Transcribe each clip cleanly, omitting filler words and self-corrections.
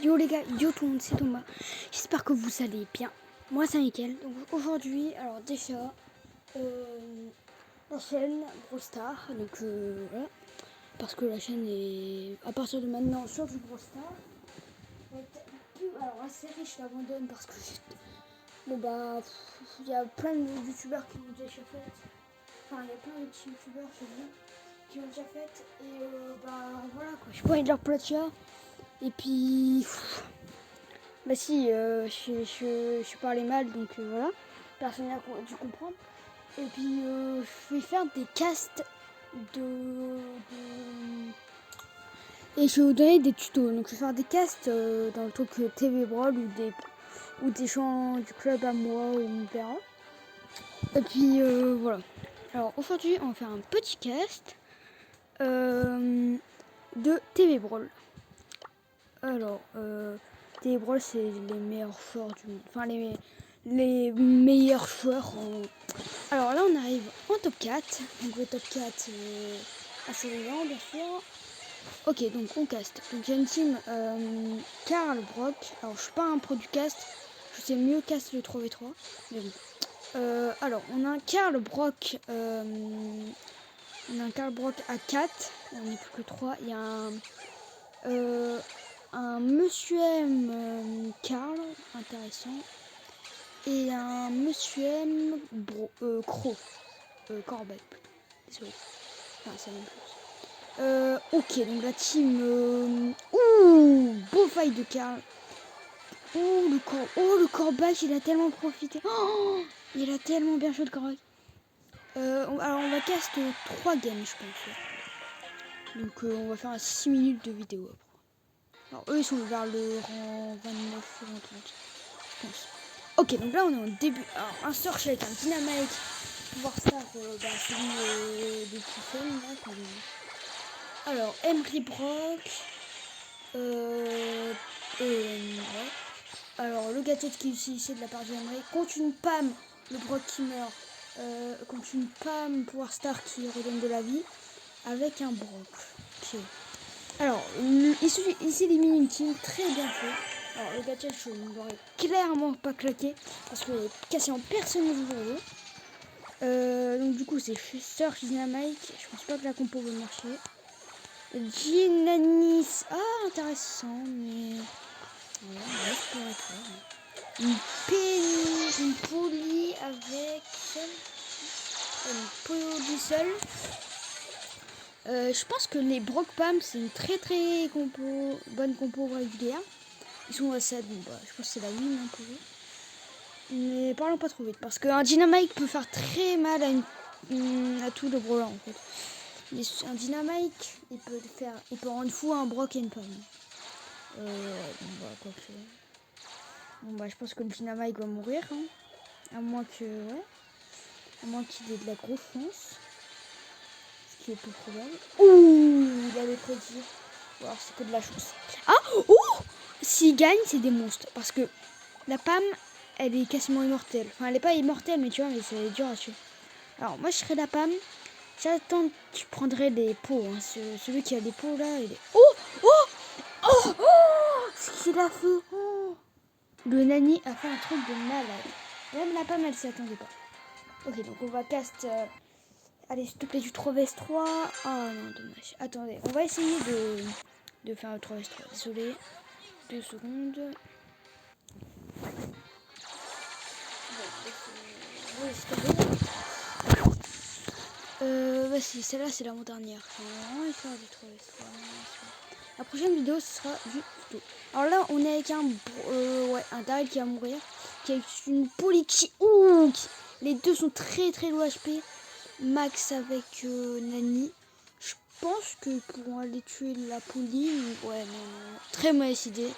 Yo les gars, yo tout le monde, c'est Thomas. J'espère que vous allez bien. Moi c'est nickel. Donc aujourd'hui, alors déjà, la chaîne Brawl Stars. Donc voilà. Parce que la chaîne est à partir de maintenant sur du Brawl Stars. Alors la série je l'abandonne parce que bon bah il y a plein de youtubeurs qui l'ont déjà fait. Enfin il y a plein de petits youtubeurs qui l'ont déjà fait. Et bah voilà quoi. Je pas envie de leur plagiat. Et puis bah si, je parlais mal, donc voilà. Personne n'a dû comprendre. Et puis je vais faire des casts et je vais vous donner des tutos. Donc je vais faire des casts dans le truc TV Brawl ou des gens du club à moi ou mon père. Et puis voilà. Alors aujourd'hui on va faire un petit cast de TV Brawl. Alors TV Brawl c'est les meilleurs joueurs du monde. Enfin les meilleurs joueurs en... Alors là on arrive en top 4. Donc le top 4 assez évident bien sûr. Ok donc on caste. Donc j'ai une team Karl, Brock. Alors je suis pas un pro du cast. Je sais mieux cast le 3v3. Mais bon. Alors on a un Karl Brock. On a un Karl Brock à 4. On n'est plus que 3. Il y a un Monsieur M Karl, intéressant. Et un Monsieur M Croc. Corbeil. Désolé. Enfin, c'est la même chose. Ok, donc la team... beau fight de Karl. Le Corbeil, il a tellement profité. Oh, il a tellement bien joué le Corbeil. Alors on va cast 3 games, je pense. Donc on va faire un 6 minutes de vidéo après. Alors eux, ils sont vers le rang 29 ou 30, je pense. Ok, donc là on est au début. Alors un search avec un dynamite. Pouvoir star, celui des petits films là. Alors Emery Brock. Ouais. Alors le gadget qui est utilisé de la part de Emery. Contre une Pam, le Brock qui meurt. Contre une Pam Pouvoir Star qui redonne de la vie. Avec un Brock. Ok. Alors, il s'élimine une team très bien fait. Alors, le gadget, je ne l'aurais clairement pas claqué parce qu'il est quasiment personne ne joue donc, du coup, c'est Search Dynamite. Je pense pas que la compo va marcher. Ginanis. Ah, intéressant, mais. Voilà, une Penny, une Poly avec. Une Poly seule. Je pense que les Brock Pam c'est une très bonne compo régulière. Ils sont à 7, bon bah je pense que c'est la win hein, pour eux. Mais parlons pas trop vite parce qu'un Dynamite peut faire très mal à tout le brawler en fait. Un Dynamite il peut rendre fou un Brock et une Pam. Bon bah quoi que c'est. Bon bah je pense que le Dynamite va mourir hein. À moins qu'il ait de la grosse chance. Qui est peu probable. Il avait prédit. Ou alors c'est que de la chance. S'il gagne, c'est des monstres. Parce que la Pam, elle est quasiment immortelle. Enfin, elle est pas immortelle, mais tu vois, mais c'est dur à tuer. Alors, moi, je serais la Pam. J'attends, tu prendrais les pots. Hein. Celui qui a les pots, là, il est... Ce qu'il a fait. Le Nani a fait un truc de malade. Même la Pam, elle s'y attendait pas. Ok, donc on va cast... Allez, s'il te plaît, du 3vs3. Ah non, dommage. Attendez, on va essayer de faire un 3vs3. Désolé. 2 secondes. Vas-y, celle-là, c'est l'avant-dernière. On va faire du 3vs3. La prochaine vidéo, ce sera du tuto. Alors là, on est avec un Daryl qui va mourir. Qui a une Poly qui... Les deux sont très très low HP. Max avec Nani. Je pense que pour aller tuer la Poly, ouais, non. Très mauvaise idée.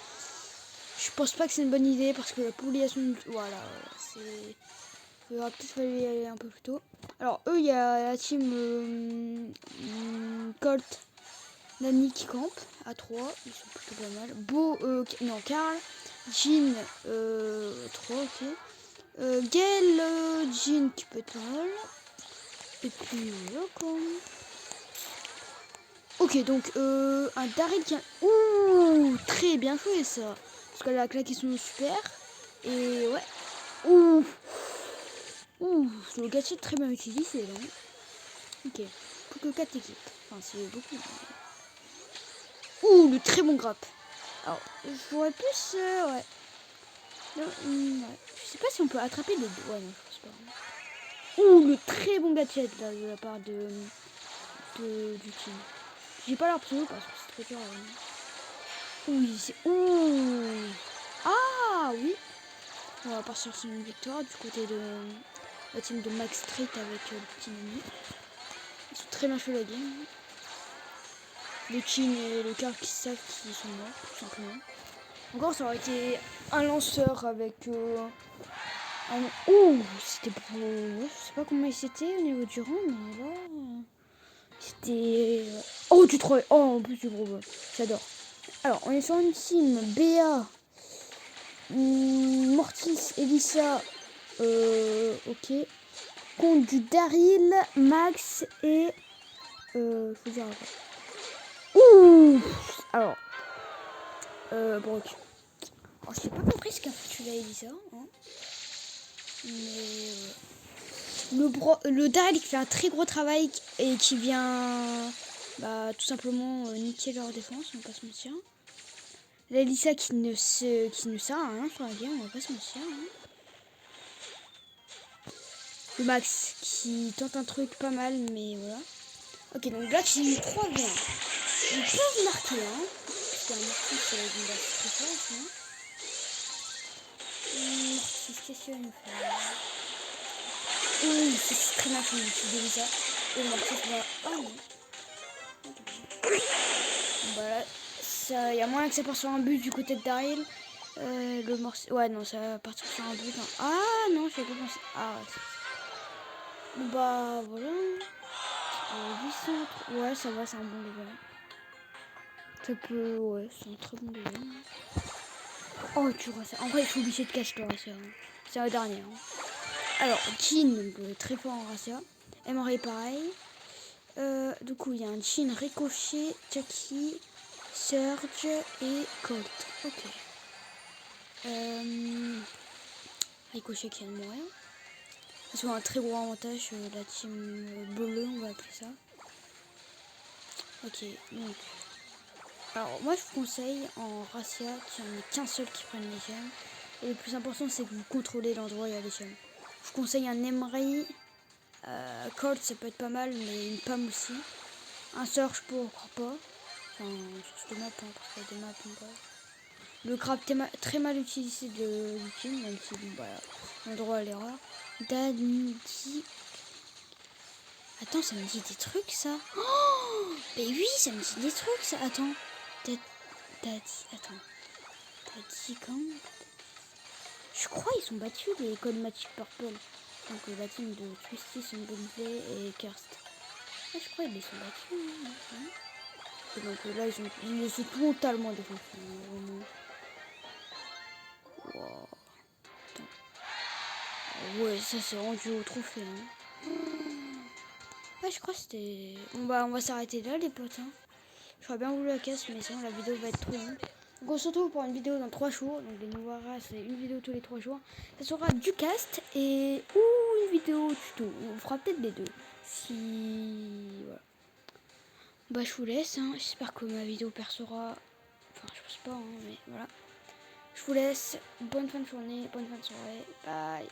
Je pense pas que c'est une bonne idée parce que la Poly a son... Voilà, c'est... Il aurait peut-être fallu y aller un peu plus tôt. Alors, eux, il y a la team Colt, Nani qui campe à 3. Ils sont plutôt pas mal. Karl, Jean, 3, ok. Gale, Jean qui peut être pas mal. Et puis voilà quoi. Ok, donc un Daryl qui a... Ouh, très bien joué ça. Parce qu'elle a claqué son super. Et ouais. Ouh. Ouh, le gadget très bien utilisé là. Ok, plus que 4 équipes. Enfin, c'est beaucoup. Ouh, le très bon grappe. Alors, j'aurais plus... ouais. Non, ouais. Je sais pas si on peut attraper les deux. Ouais, non, je pense pas. Ouh, le très bon gadget là, de la part du team. J'ai pas leur pseudo parce que c'est trop dur. Oui, c'est... Ouh. Ah, oui. On va partir sur une victoire du côté de la team de Max Street avec le petit Nini. Ils sont très bien fait la game. Le Chin et le Carl qui savent qu'ils sont morts, tout simplement. Encore, ça aurait été un lanceur avec un... Ouh, c'était pour... Je sais pas comment il s'était au niveau du rang, mais là... C'était... Oh, tu troll. Oh, en plus du gros. J'adore. Alors, on est sur une team BA, Mortis, Elisa, ok. Contre du Daryl, Max et... faut dire après. Ouh. Alors, Brock. Alors, j'ai pas compris ce qu'a foutu la Elisa. Hein. Mais... le Daryl qui fait un très gros travail et qui vient... Bah, tout simplement niquer leur défense, on va pas se mentir. La Elisa qui ne sert à rien sur la game, on va pas se mentir. Hein. Le Max qui tente un truc pas mal, mais voilà. Ok, donc là, j'ai eu 3 v 1. Ils peuvent marquer, hein. Parce qu'un Mortis, il va très fort, hein. Mortis, qu'est-ce qu'il va nous faire? Oui, c'est très bien fait, c'est déjà. Et le Mortis va... Oh non. Voilà. Il y a moyen que ça parte sur un but du côté de Daryl. Le Mortis... Ouais, non, ça va partir sur un but. Hein. Ah non, je n'avais pas pensé. Ah ouais. Bah, voilà. 800... Ouais, ça va, c'est un bon level. Ça peut... Ouais, c'est un très bon level. Oh, tu vois ça. En vrai, il faut obligé de cacher le Racia. Hein. C'est la dernière. Hein. Alors, Jin, très fort en Racia. Emery, pareil. Du coup, il y a un Jin, Ricochet, Jackie, Surge et Colt. Ok. Ricochet qui vient de mourir. Ils ont un très gros avantage, la team bleu, on va appeler ça. Ok, donc. Alors, moi, je vous conseille en Racia qu'il n'y en ait qu'un seul qui prenne les gemmes. Et le plus important, c'est que vous contrôlez l'endroit où il y a les gemmes. Je vous conseille un Emery. Colt, ça peut être pas mal, mais une Pam aussi. Un Surge, pourquoi pas. Enfin, sur cette map, hein, parce qu'il y a des maps, pas. Le crabe très mal utilisé du team, même si bon, bah, on a droit à l'erreur. Daddy. Attends, ça me dit des trucs ça. Oh, mais oui, ça me dit des trucs ça. Attends. Daddy. Attends. Daddy quand? Je crois qu'ils sont battus les codes Magic Purple. Donc la team de Twisty, Sunbonplay et Kirst. Ah, je crois qu'ils les sont battus. Hein. Et donc là, ils les sont totalement défoncés. Vraiment. Wow. Ouais, ça c'est rendu au trophée. Hein. Ouais, je crois que c'était... Bon bah on va s'arrêter là les potes. Hein. J'aurais bien voulu la casse, mais sinon la vidéo va être trop longue. Donc on se retrouve pour une vidéo dans 3 jours. Donc les nouveaux races, c'est une vidéo tous les 3 jours. Ça sera du cast et ou une vidéo tuto. On fera peut-être les deux. Si... Voilà. Bah je vous laisse. Hein. J'espère que ma vidéo percera... Enfin je pense pas, hein, mais voilà. Je vous laisse. Bonne fin de journée, bonne fin de soirée. Bye.